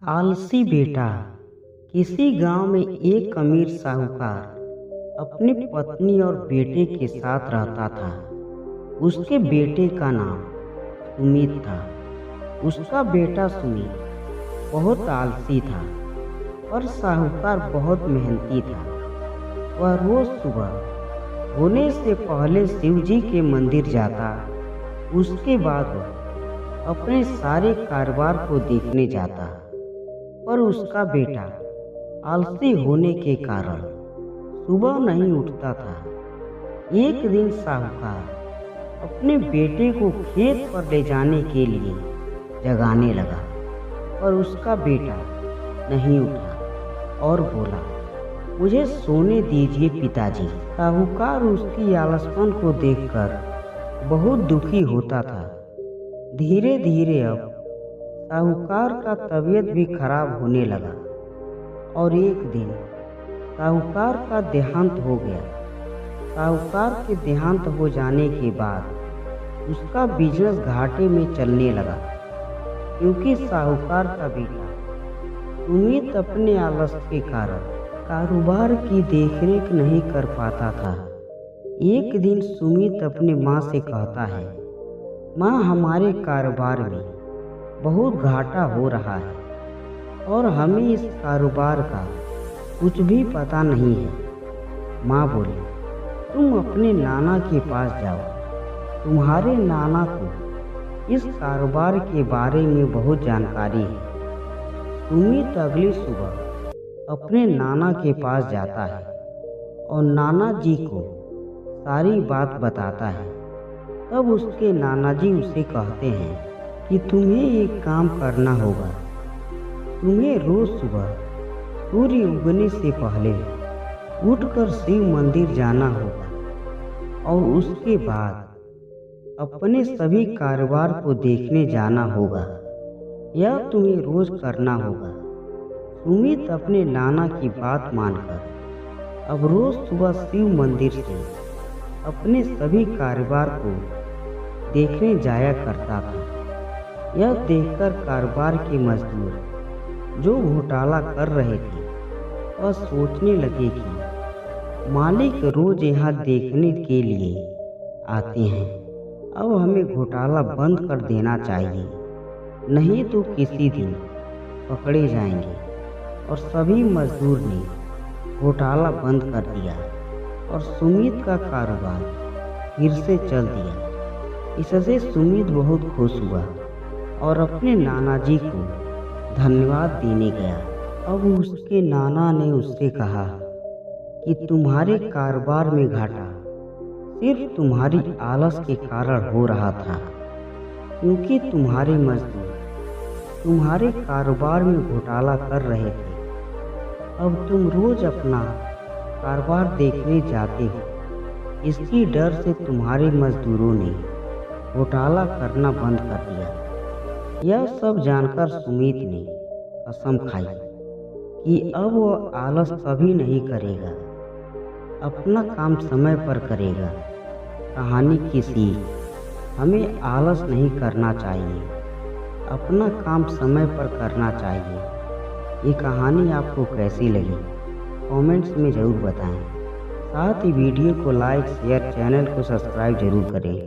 आलसी बेटा। किसी गांव में एक अमीर साहूकार अपनी पत्नी और बेटे के साथ रहता था। उसके बेटे का नाम सुमित था। उसका बेटा सुमित बहुत आलसी था और साहूकार बहुत मेहनती था। वह रोज सुबह होने से पहले शिव जी के मंदिर जाता। उसके बाद वह अपने सारे कारोबार को देखने जाता, पर उसका बेटा आलसी होने के कारण सुबह नहीं उठता था। एक दिन साहूकार अपने बेटे को खेत पर ले जाने के लिए जगाने लगा, पर उसका बेटा नहीं उठा और बोला, मुझे सोने दीजिए पिताजी। साहूकार उसकी आलसपन को देखकर बहुत दुखी होता था। धीरे धीरे अब साहूकार का तबीयत भी खराब होने लगा और एक दिन साहूकार का देहांत हो गया। साहूकार के देहांत हो जाने के बाद उसका बिजनेस घाटे में चलने लगा, क्योंकि साहूकार का बेटा सुमित अपने आलस के कारण कारोबार की देखरेख नहीं कर पाता था। एक दिन सुमित अपनी माँ से कहता है, माँ, हमारे कारोबार में बहुत घाटा हो रहा है और हमें इस कारोबार का कुछ भी पता नहीं है। माँ बोली, तुम अपने नाना के पास जाओ, तुम्हारे नाना को इस कारोबार के बारे में बहुत जानकारी है। सुमित अगली सुबह अपने नाना के पास जाता है और नाना जी को सारी बात बताता है। तब उसके नाना जी उसे कहते हैं कि तुम्हें एक काम करना होगा। तुम्हें रोज सुबह सूर्य उगने से पहले उठकर शिव मंदिर जाना होगा और उसके बाद अपने सभी कारोबार को देखने जाना होगा। यह तुम्हें रोज करना होगा। सुमित अपने नाना की बात मानकर अब रोज सुबह शिव मंदिर से अपने सभी कारोबार को देखने जाया करता था। यह देखकर कारोबार के मजदूर जो घोटाला कर रहे थे वह सोचने लगे कि मालिक रोज यहाँ देखने के लिए आते हैं, अब हमें घोटाला बंद कर देना चाहिए, नहीं तो किसी दिन पकड़े जाएंगे। और सभी मजदूर ने घोटाला बंद कर दिया और सुमित का कारोबार फिर से चल दिया। इससे सुमित बहुत खुश हुआ और अपने नाना जी को धन्यवाद देने गया। अब उसके नाना ने उससे कहा कि तुम्हारे कारोबार में घाटा सिर्फ तुम्हारी आलस के कारण हो रहा था, क्योंकि तुम्हारे मजदूर तुम्हारे कारोबार में घोटाला कर रहे थे। अब तुम रोज अपना कारोबार देखने जाते हो, इसकी डर से तुम्हारे मजदूरों ने घोटाला करना बंद कर दिया। यह सब जानकर सुमित ने कसम खाई कि अब वह आलस कभी नहीं करेगा, अपना काम समय पर करेगा। कहानी की सीख, हमें आलस नहीं करना चाहिए, अपना काम समय पर करना चाहिए। ये कहानी आपको कैसी लगी कमेंट्स में ज़रूर बताएं। साथ ही वीडियो को लाइक, शेयर, चैनल को सब्सक्राइब जरूर करें।